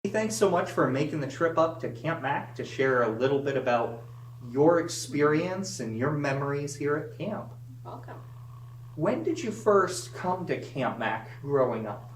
Thanks so much for making the trip up to Camp Mac to share a little bit about your experience and your memories here at camp. Welcome. When did you first come to Camp Mac growing up?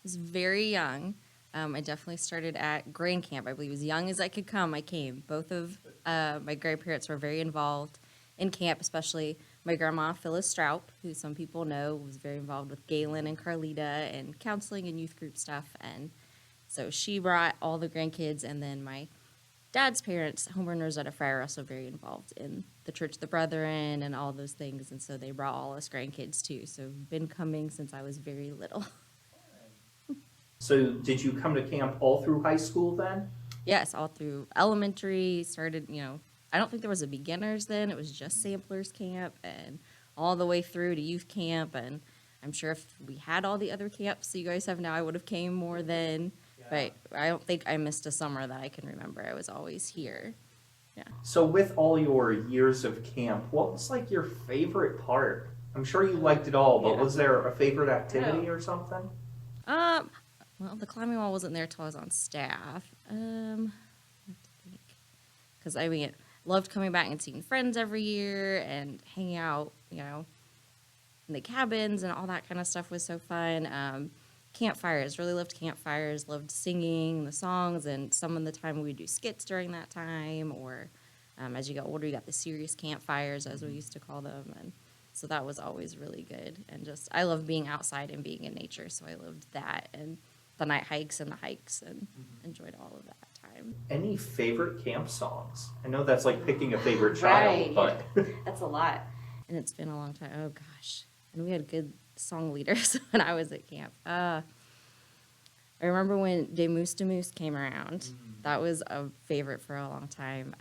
Was very young. I definitely started at grain camp. I believe as young as I could come, I came. Both of my grandparents were very involved in camp, especially my grandma, Phyllis Strout, who some people know was very involved with Galen and Carlita and counseling and youth group stuff. And so she brought all the grandkids, and then my dad's parents, Homer and Rosetta Fry, are also very involved in the Church of the Brethren and all those things. And so they brought all us grandkids too. So I've been coming since I was very little. So did you come to camp all through high school then? Yes, all through elementary, started, I don't think there was a beginners then. It was just samplers camp and all the way through to youth camp. And I'm sure if we had all the other camps that you guys have now, I would have came more then. But I don't think I missed a summer that I can remember. I was always here. Yeah. So with all your years of camp, what was like your favorite part? I'm sure you liked it all, but Yeah. was there a favorite activity or something? Well, the climbing wall wasn't there till I was on staff. Because I mean, loved coming back and seeing friends every year and hanging out, in the cabins and all that kind of stuff was so fun. Campfires, really loved campfires, loved singing the songs, and some of the time we would do skits during that time, or as you got older, you got the serious campfires, as we used to call them, and so that was always really good. And just, I love being outside and being in nature, so I loved that, and the night hikes and the hikes, and enjoyed all of that time. Any favorite camp songs? I know that's like picking a favorite child, but That's a lot. And it's been a long time. Oh, gosh. And we had good song leaders when I was at camp. I remember when De Moose de Moose came around. That was a favorite for a long time.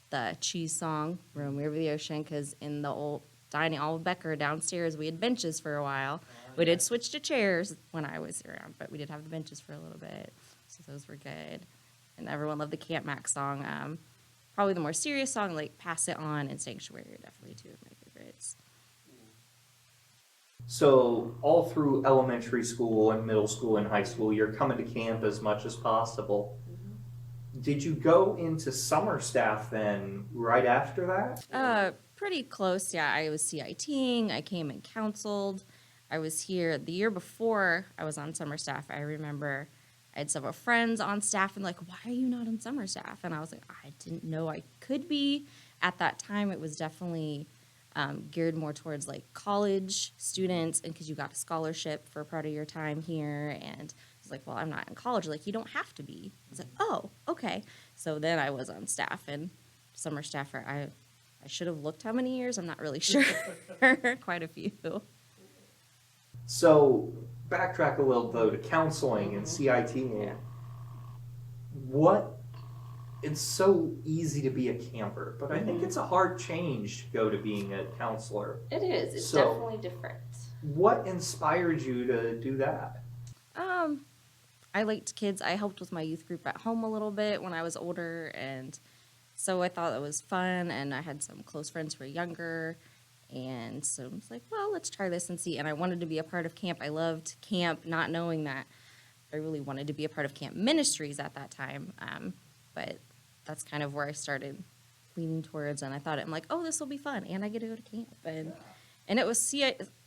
The cheese song, Roam Me Over the Ocean, because in the old dining hall Becker downstairs, we had benches for a while. We did switch to chairs when I was around, but we did have the benches for a little bit. So those were good. And everyone loved the Camp Mac song. Probably the more serious song, like Pass It On and Sanctuary, are definitely two of my favorites. so all through elementary school and middle school and high school, you're coming to camp as much as possible. Did you go into summer staff then right after that? Pretty close, yeah. I was CITing, I came and counseled. I was here the year before I was on summer staff. I remember I had several friends on staff and like, why are you not on summer staff? And I was like, I didn't know I could be. At that time, it was definitely geared more towards like college students, and because you got a scholarship for part of your time here. And I was like, well, I'm not in college. Like, you don't have to be. I was like, oh, okay. So then I was on staff and summer staffer. I should have looked how many years. I'm not really sure. Quite a few. So backtrack a little though to counseling and CIT. Yeah. What? It's so easy to be a camper, but I think it's a hard change to go to being a counselor. It is. It's So- definitely different. What inspired you to do that? I liked kids. I helped with my youth group at home a little bit when I was older, and so I thought it was fun, and I had some close friends who were younger, and so I was like, well, let's try this and see. And I wanted to be a part of camp. I loved camp, not knowing that I really wanted to be a part of camp ministries at that time, but that's kind of where I started leaning towards, and I thought, I'm like, oh, this will be fun, and I get to go to camp. And it was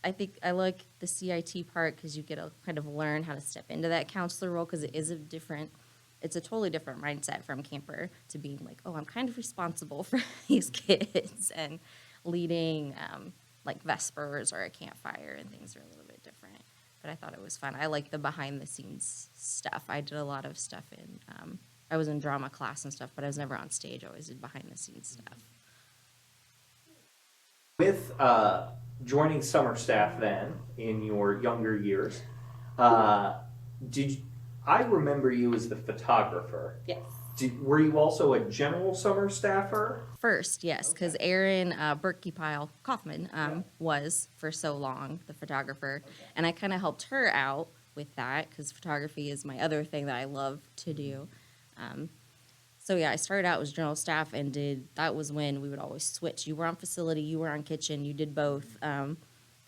I think I like the CIT part because you get to kind of learn how to step into that counselor role, because it's a totally different mindset from camper to being like, oh, I'm kind of responsible for these kids, and leading like Vespers or a campfire and things are a little bit different. But I thought it was fun. I like the behind the scenes stuff. I did a lot of stuff I was in drama class and stuff, but I was never on stage. I always did behind the scenes stuff. With joining summer staff then in your younger years, did you, I remember you as the photographer? Yes. Were you also a general summer staffer? First, yes, because Erin Berkey Kaufman was for so long the photographer, and I kind of helped her out with that because photography is my other thing that I love to do. So yeah, I started out as general staff that was when we would always switch. You were on facility, you were on kitchen, you did both.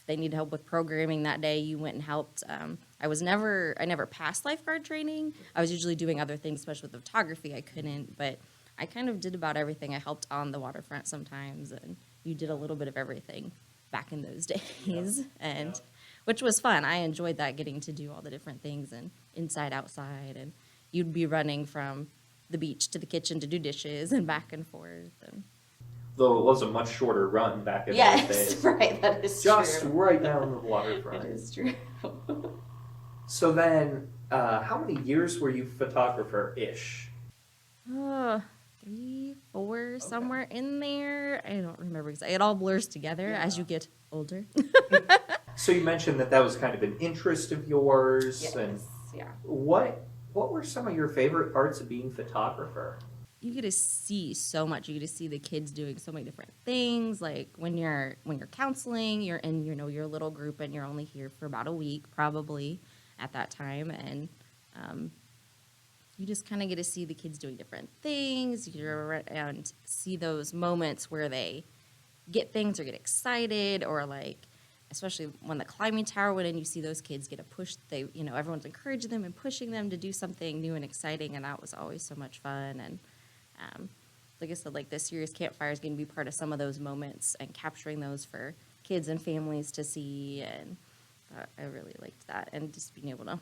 if they needed help with programming that day, you went and helped. I never passed lifeguard training. I was usually doing other things, especially with photography. I couldn't, but I kind of did about everything. I helped on the waterfront sometimes, and you did a little bit of everything back in those days, and which was fun. I enjoyed that, getting to do all the different things and inside, outside, and you'd be running from the beach to the kitchen to do dishes and back and forth. And Though it was a much shorter run back in those yes, days. right, that is Just true. right down the waterfront. That is true. So then, how many years were you photographer-ish? 3, 4, somewhere in there. I don't remember exactly. It all blurs together as you get older. So you mentioned that was kind of an interest of yours, and yeah. what were some of your favorite parts of being photographer? You get to see so much. You get to see the kids doing so many different things. Like when you're counseling, you're in your little group, and you're only here for about a week probably at that time, and you just kind of get to see the kids doing different things. And see those moments where they get things or get excited, or like, especially when the climbing tower went in, you see those kids get a push. Everyone's encouraging them and pushing them to do something new and exciting, and that was always so much fun. And like I said, like this year's campfire is going to be part of some of those moments and capturing those for kids and families to see. And I really liked that, and just being able to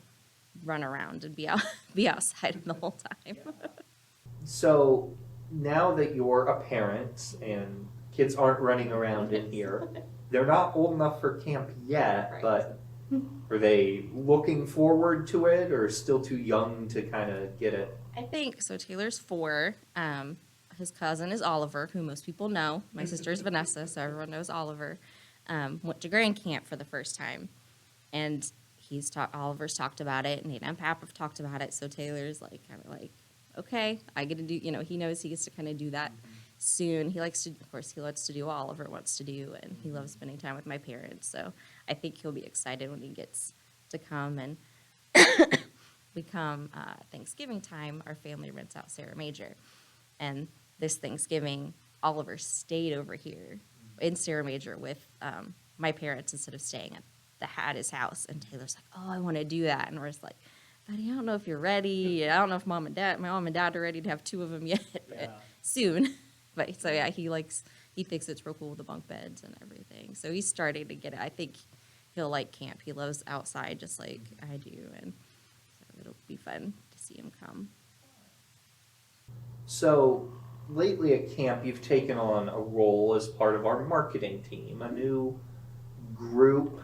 run around and be outside the whole time. So now that you're a parent and kids aren't running around in here, they're not old enough for camp yet, Right. but are they looking forward to it, or still too young to kind of get it? I think so. Taylor's 4. His cousin is Oliver, who most people know. My sister's Vanessa, so everyone knows Oliver. Went to Grand Camp for the first time, and Oliver's talked about it, and Nate and Pap have talked about it. So Taylor's like kind of like, okay, I get to do. He knows he gets to kind of do that soon. He likes to, of course, he loves to do what Oliver wants to do, and he loves spending time with my parents. So I think he'll be excited when he gets to come. And we come Thanksgiving time, our family rents out Sarah Major. And this Thanksgiving, Oliver stayed over here in Sarah Major with my parents instead of staying at his house. And Taylor's like, oh, I want to do that. And we're just like, buddy, I don't know if you're ready. I don't know if my mom and dad are ready to have 2 of them yet, but soon. But so yeah, he thinks it's real cool with the bunk beds and everything. So he's starting to get it. I think he'll like camp. He loves outside just like I do, and so it'll be fun to see him come. So lately at camp, you've taken on a role as part of our marketing team, a new group,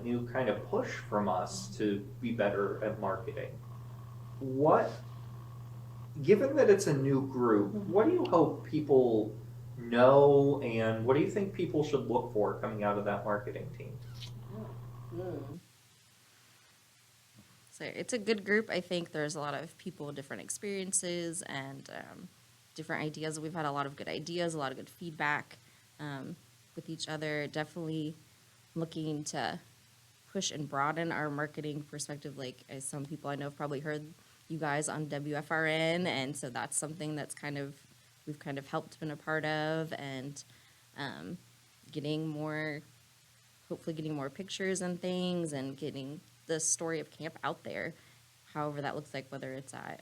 new kind of push from us to be better at marketing. Given that it's a new group, what do you hope people know, and what do you think people should look for coming out of that marketing team? So it's a good group. I think there's a lot of people with different experiences and different ideas. We've had a lot of good ideas, a lot of good feedback with each other. Definitely looking to push and broaden our marketing perspective. Like, as some people I know have probably heard you guys on WFRN, and so that's something that's we've kind of helped been a part of, and hopefully getting more pictures and things, and getting the story of camp out there, however that looks like, whether it's at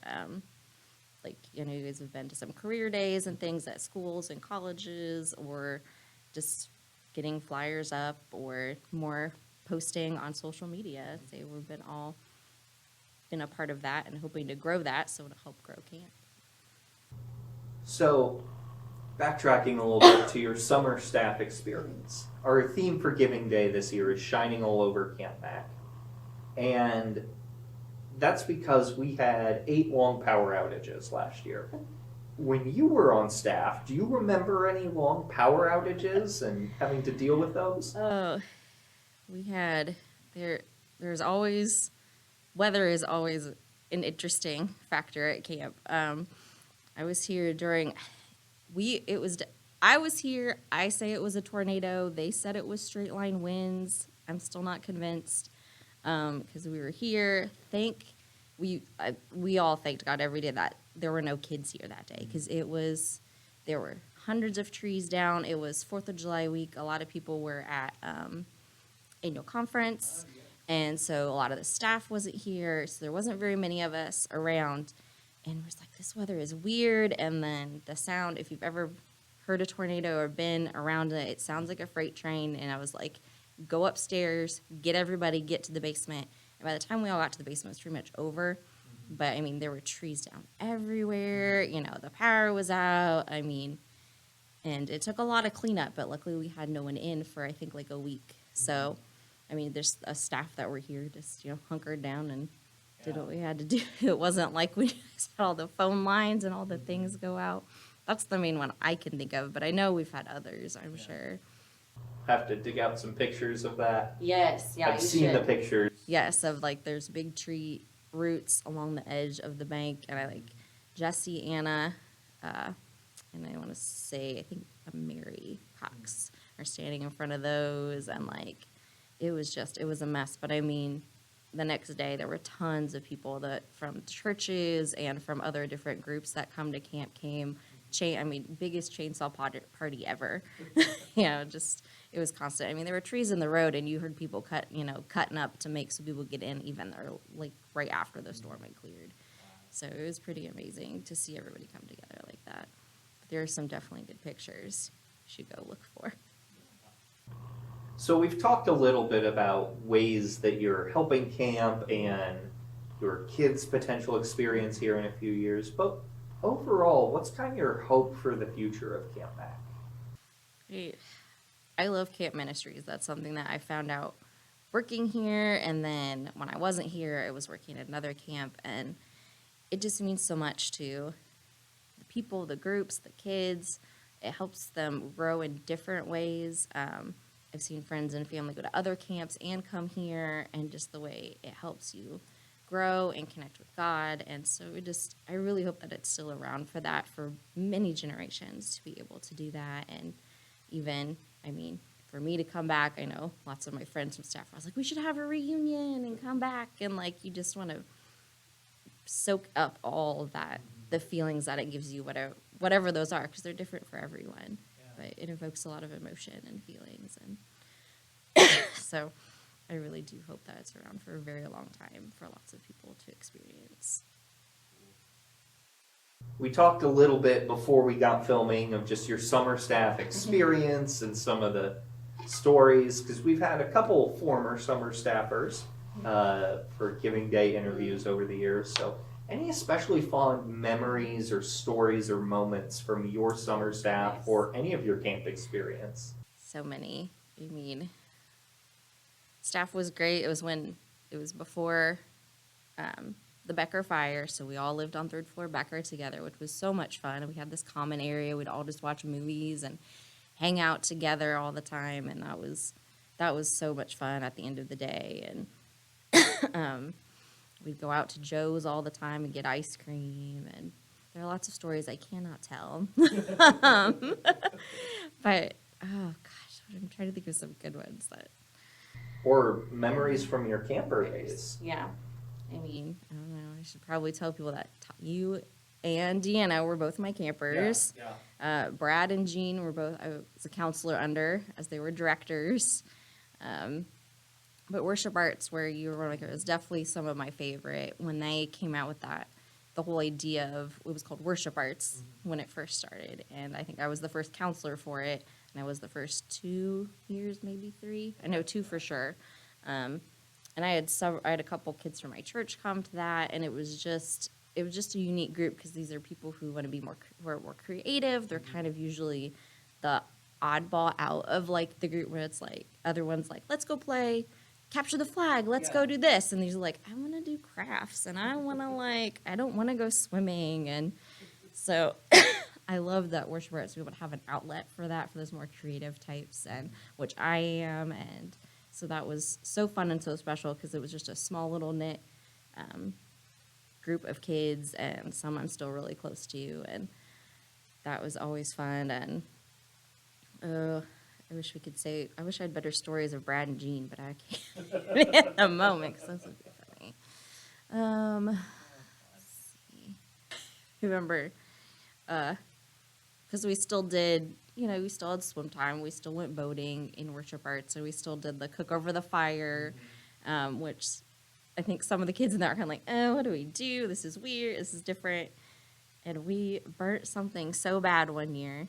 you guys have been to some career days and things at schools and colleges, or just getting flyers up, or more posting on social media. Say we've been a part of that and hoping to grow that, so it'll help grow camp. So, backtracking a little bit to your summer staff experience, our theme for Giving Day this year is Shining All Over Camp Mac. And that's because we had 8 long power outages last year. When you were on staff, do you remember any long power outages and having to deal with those? We had, there's always, weather is always an interesting factor at camp. I was here I say it was a tornado. They said it was straight line winds. I'm still not convinced. Because we were here. We all thanked God every day that there were no kids here that day, because there were hundreds of trees down. It was 4th of July week. A lot of people were at annual conference. And so a lot of the staff wasn't here, so there wasn't very many of us around. And we're just like, this weather is weird. And then the sound, if you've ever heard a tornado or been around it, it sounds like a freight train. And I was like, go upstairs, get everybody, get to the basement. And by the time we all got to the basement, it was pretty much over. But I mean, there were trees down everywhere. You know, the power was out. I mean, and it took a lot of cleanup, but luckily we had no one in for, I think, like a week. So, I mean, there's a staff that were here just, you know, hunkered down and did what we had to do. It wasn't like we just had all the phone lines and all the things go out. That's the main one I can think of, but I know we've had others, I'm sure. Have to dig out some pictures of that. Yes, yeah, I've seen the pictures. Yes, of like there's big tree roots along the edge of the bank, and I like Jesse, Anna, and I want to say I think Mary Cox are standing in front of those, and like it was a mess. But I mean, the next day there were tons of people that from churches and from other different groups that come to camp came. Biggest chainsaw party ever. You know, just it was constant. I mean, there were trees in the road, and you heard people cutting up to make so people get in, even like right after the storm had cleared. So it was pretty amazing to see everybody come together like that. But there are some definitely good pictures you should go look for. So we've talked a little bit about ways that you're helping camp and your kids' potential experience here in a few years, but overall, what's kind of your hope for the future of Camp Mac? I love camp ministries. That's something that I found out working here, and then when I wasn't here, I was working at another camp, and it just means so much to the people, the groups, the kids. It helps them grow in different ways. I've seen friends and family go to other camps and come here, and just the way it helps you grow and connect with God. And so I really hope that it's still around for that for many generations to be able to do that. And even, I mean, for me to come back, I know lots of my friends from staff, I was like, we should have a reunion and come back. And like, you just want to soak up all of that, the feelings that it gives you, whatever those are, because they're different for everyone. But it evokes a lot of emotion and feelings. And so I really do hope that it's around for a very long time for lots of people to experience. We talked a little bit before we got filming of just your summer staff experience and some of the stories, because we've had a couple former summer staffers for Giving Day interviews over the years. So any especially fond memories or stories or moments from your summer staff or any of your camp experience? So many. I mean, staff was great. It was before the Becker fire, so we all lived on third floor Becker together, which was so much fun. We had this common area. We'd all just watch movies and hang out together all the time, and that was so much fun at the end of the day. And we'd go out to Joe's all the time and get ice cream, and there are lots of stories I cannot tell. But oh gosh, I'm trying to think of some good ones that. Or memories from your camper days. Yeah. I mean, I don't know. I should probably tell people that you and Deanna were both my campers. Yeah. Brad and Jean were both, I was a counselor under, as they were directors. But Worship Arts, where you were one of my campers, was definitely some of my favorite. When they came out with that, the whole idea of, it was called Worship Arts when it first started. And I think I was the first counselor for it. And I was the first 2 years, maybe 3. I know 2 for sure. And I had a couple kids from my church come to that, and it was just a unique group, because these are people who want to be who are more creative. They're kind of usually the oddball out of like the group, where it's like other ones like, let's go play capture the flag, let's go do this, and these are like, I want to do crafts, and I don't want to go swimming. And so I love that Worship Arts, we would have an outlet for that, for those more creative types, and which I am. And so that was so fun and so special, because it was just a small little knit group of kids, and some I'm still really close to, and that was always fun. And I wish I had better stories of Brad and Jean, but I can't at the moment, because that's would be funny. Let's see. Remember, because we still did, we still had swim time. We still went boating in worship arts, so we still did the cook over the fire, which I think some of the kids in there are kind of like, oh, what do we do? This is weird. This is different. And we burnt something so bad one year.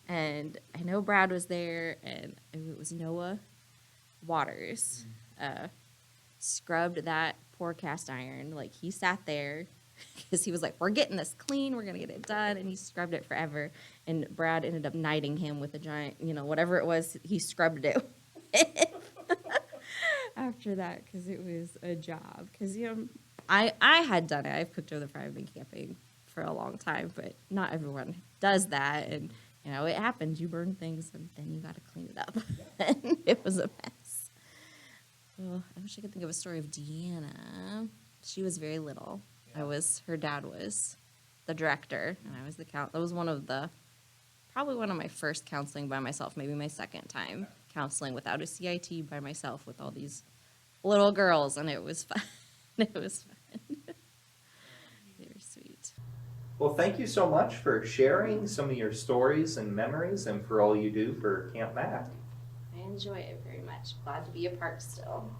And I know Brad was there, and it was Noah Waters. Scrubbed that poor cast iron. Like, he sat there because he was like, we're getting this clean, we're gonna get it done, and he scrubbed it forever. And Brad ended up knighting him with a giant, whatever it was, he scrubbed it with after that, because it was a job. Because I had done it. I've cooked over the fire. I've been camping for a long time, but not everyone does that. And it happens. You burn things, and then you got to clean it up. And it was a mess. Oh, I wish I could think of a story of Deanna. She was very little. Her dad was the director, and I was the that was probably one of my first counseling by myself, maybe my second time counseling without a CIT by myself with all these little girls, and it was fun. It was fun. They were sweet. Well, thank you so much for sharing some of your stories and memories, and for all you do for Camp Mac. I enjoy it very much. Glad to be a part still.